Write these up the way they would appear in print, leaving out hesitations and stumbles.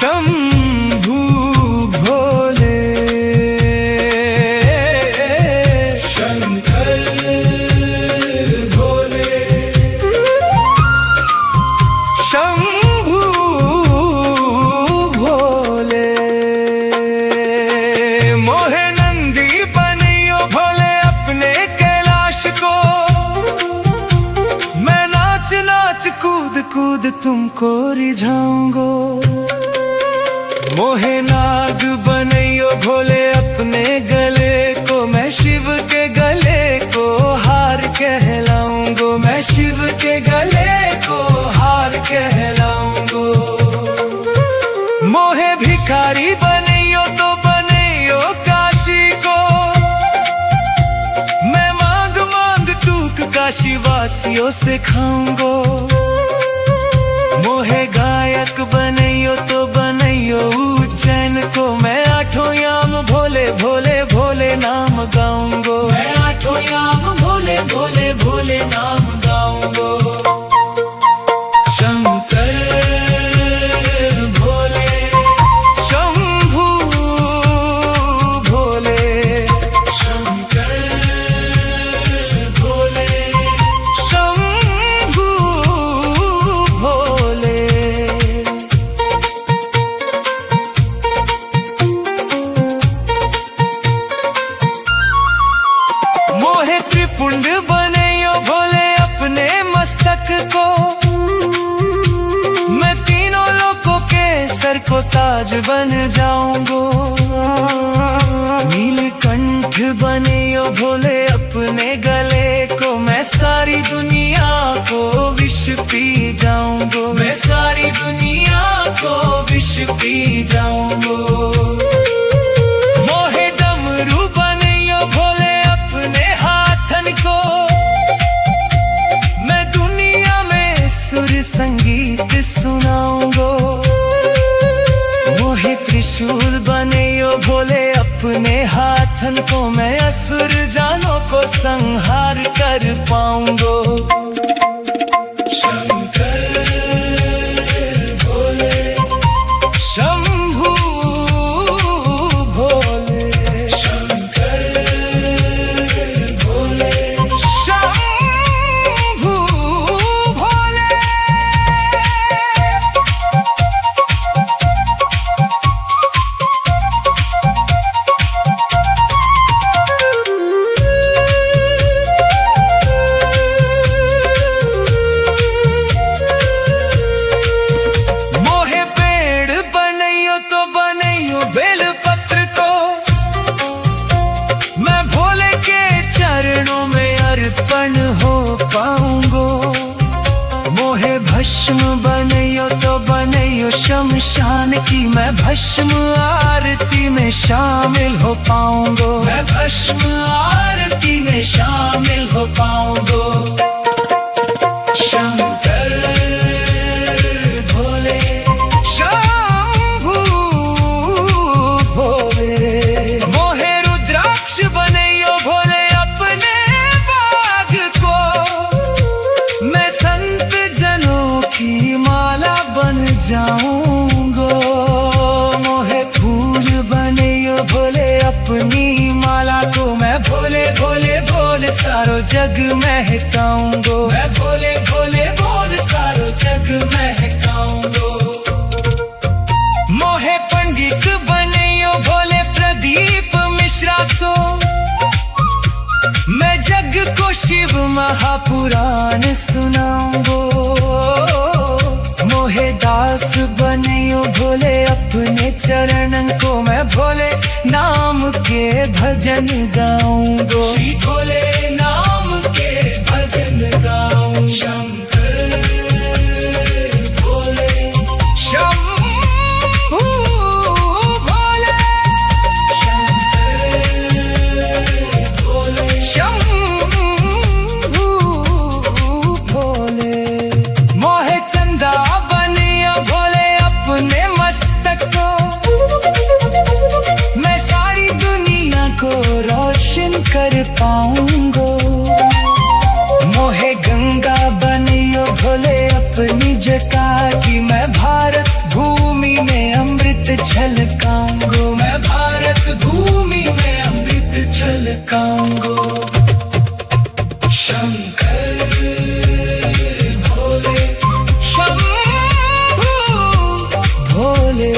शंभू भोले शंकर भोले शंभू भोले मोहे नंदी बनियो भोले अपने कैलाश को। मैं नाच नाच कूद कूद तुमको रिझाऊंगो। मोहे नाग बनैयो भोले अपने गले को। मैं शिव के गले को हार कहलाऊंगो। मैं शिव के गले को हार कहलाऊंगो। मोहे भिखारी बनैयो तो बनैयो काशी को। मैं मांग मांग टूक काशी वासियों से खाऊंगो। मोहे गायक बनैयो तो बनैयो उज्जैन को। मैं आठों याम भोले भोले भोले नाम गाऊंगो। मैं आठों याम भोले भोले भोले नाम गाऊंगो। शंकर भोले शंभू भोले शंकर भोले शंभू भोले। मोहे त्रिपुंड बनैयो भोले अपने मस्तक को। मैं तीनों लोकों के सर को ताज बन जाऊंगो। नीलकंठ बनैयो भोले अपने गले को। मैं सारी दुनिया को विष पी जाऊंगो। मैं सारी दुनिया को विष पी जाऊंगो। मोहे डमरू बनैयो भोले अपने हाथन को। मैं दुनिया में सुर संगीत सुनाऊंगो। मोहे त्रिशूल बनैयो भोले अपने हाथन को। मैं असुर जानों को संहार कर पाऊंगो। शंकर भोले शंभू भोले शंकर भोले शंभू भोले। मोहे पेड़ बनैयो तो बनैयो बेलपत्र को। मैं भोले के चरणों में अर्पण हो पाऊंगो। मोहे भस्म बनैयो तो बनैयो शमशान की। मैं भस्म आरती में शामिल हो पाऊंगो। मैं भस्म आरती में शामिल हो पाऊंगो। शंकर भोले शंभू भोले। मोहे रुद्राक्ष बनैयो भोले अपने बाग को। मैं संत जनों की माला बन जाऊंगो। मोहे फूल बनैयो भोले अपनी माला को। मैं भोले भोले भोले सारो जग महकाऊंगो। मैं भोले भोले भोले सारो जग महकाऊंगो। मोहे पंडित बनैयो भोले प्रदीप मिश्रा सो। मैं जग को शिव महापुराण सुनाऊंगो। मोहे दास बनैयो भोले अपने चरणन को। मैं भोले नाम के भजन गाऊंगो। श्री भोले नाम के भजन गाऊं। शंकर भोले शंभू भोले शंकर भोले शंभू भोले। मोहे चंदा बनियो भोले अपने मस्तक को। मैं सारी दुनिया को रोशन कर पाऊं। भोले,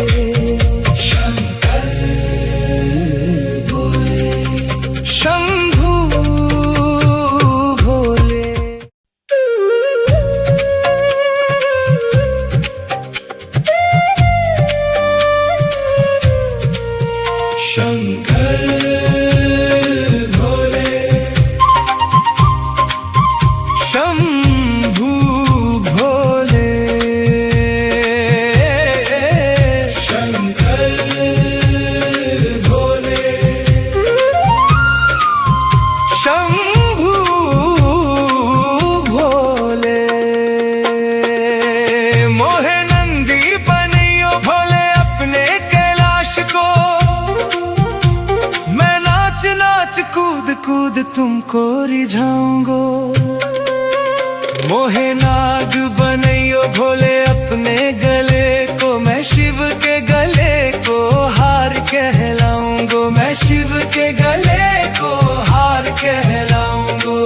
शंकर भोले, शंभू भोले। शंकर भोले, शंभू भोले, शंकर भोले, शंभू भोले। मोहे नंदी बनइयो भोले अपने कैलाश को, मैं नाच नाच कूद कूद तुमको रिझाऊंगो। मोहे नाग बनइयो भोले अपने गले को, मैं शिव के गले को हार कहलाऊंगो, मैं शिव के गले को हार कहलाऊंगो।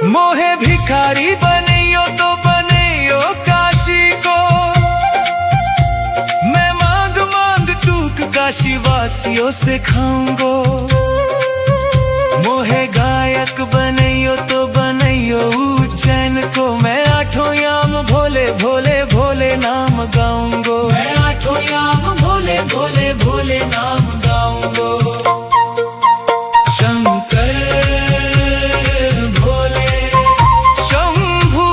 मोहे भिखारी बनइयो तो बनइयो काशी को, मैं मांग मांग टूक काशी वासियों से खाऊंगो। मोहे गायक बनइयो तो बनइयो उज्जैन को, मैं आठों याम भोले भोले भोले नाम गाऊंगो, मैं आठों याम भोले भोले भोले नाम गाऊंगो। शंकर भोले, शंभू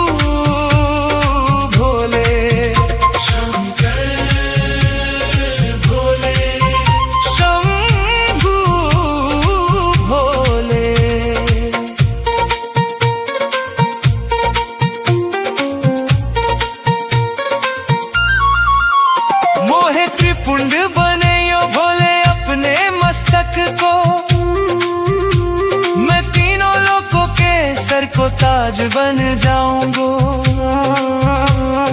भोले, शंकर भोले, शंभू भोले। मोहे त्रिपुंड बनइयो भोले अपने मस्तक को, मैं तीनों लोकों के सर को ताज बन जाऊंगो।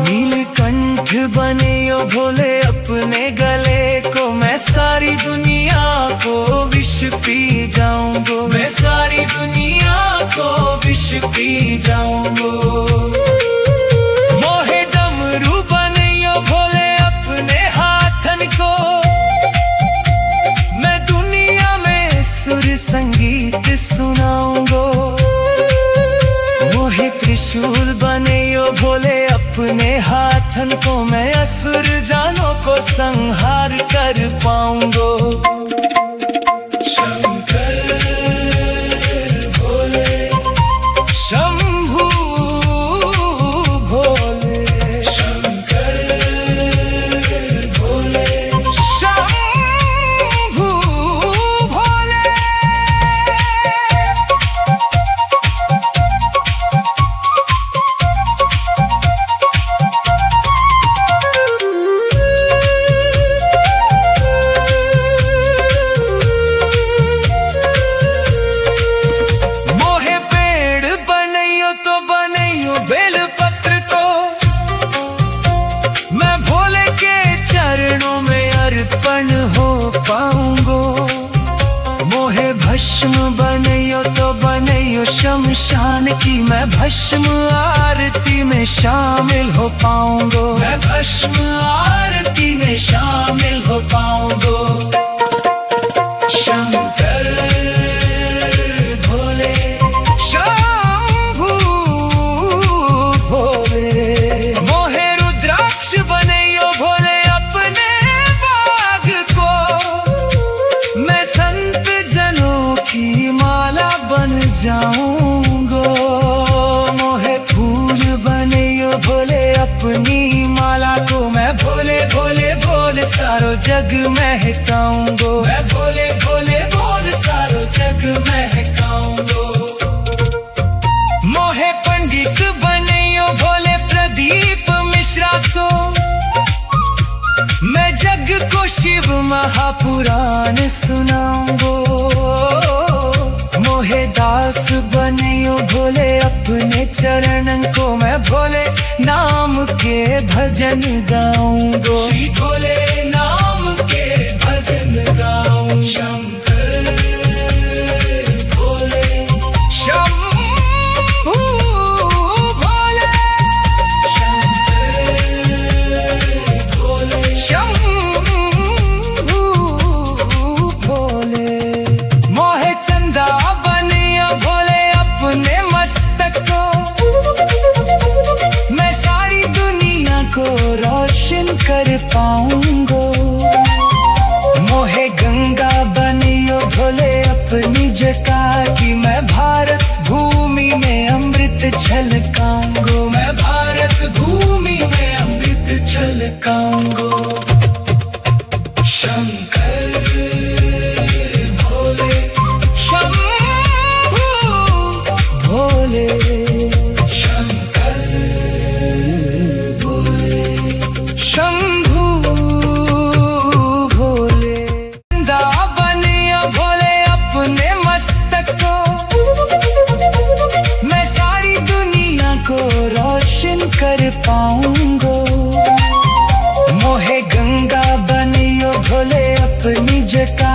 नीलकंठ बनइयो भोले अपने गले को, मैं सारी दुनिया को विष पी जाऊंगो, मैं सारी दुनिया को विष पी जाऊंगो। मोहे डमरू बनइयो भोले अपने हाथन को, मैं दुनिया में सुर संगीत सुनाऊंगो। मोहे त्रिशूल बनइयो भोले अपने हाथन को, मैं असुर जानों को संहार कर पाऊंगो। शंकर भोले, शंभू भोले, शंकर भोले, शंभू भोले। मोहे पेड़ बनइयो तो बनइयो बेलपत्र को, मैं भोले के चरणों में अर्पण हो पाऊंगो। मोहे भस्म बनइयो तो बनइयो शमशान की, मैं भस्म आरती में शामिल हो पाऊंगो, मैं भस्म आरती में शामिल हो पाऊंगो। शंकर भोले, शंभू भोले। मोहे रुद्राक्ष बनइयो भोले अपने बाग को, मैं संत जनों की माला बन जाऊंगो। मोहे फूल बनइयो भोले अपनी माला को, मैं भोले भोले भोले सारो जग महकाऊंगो, मैं भोले भोले भोले सारो जग महकाऊंगो। मोहे पंडित बनइयो भोले प्रदीप मिश्रा सो, मैं जग को शिव महापुराण सुनाऊंगो। मोहे दास बनइयो भोले अपने चरणन को, मैं भोले नाम के भजन गाऊंगो, श्री भोले नाम के भजन गाऊं। शंकर भोले, शंभू भोले, शंकर भोले, पाऊंगो। मोहे गंगा बनियो भोले अपनी जगह की, मैं भारत भूमि में अमृत छलकाऊंगो। मैं भारत भूमि में अमृत छलकाऊंगो। शंकर भोले शंभू भोले, शंकर भोले शंभू भोले। गंगा बनियो भोले अपने मस्तक को, मैं सारी दुनिया को रोशन कर पाऊंगो। मोहे गंगा बनियो भोले अपनी जगह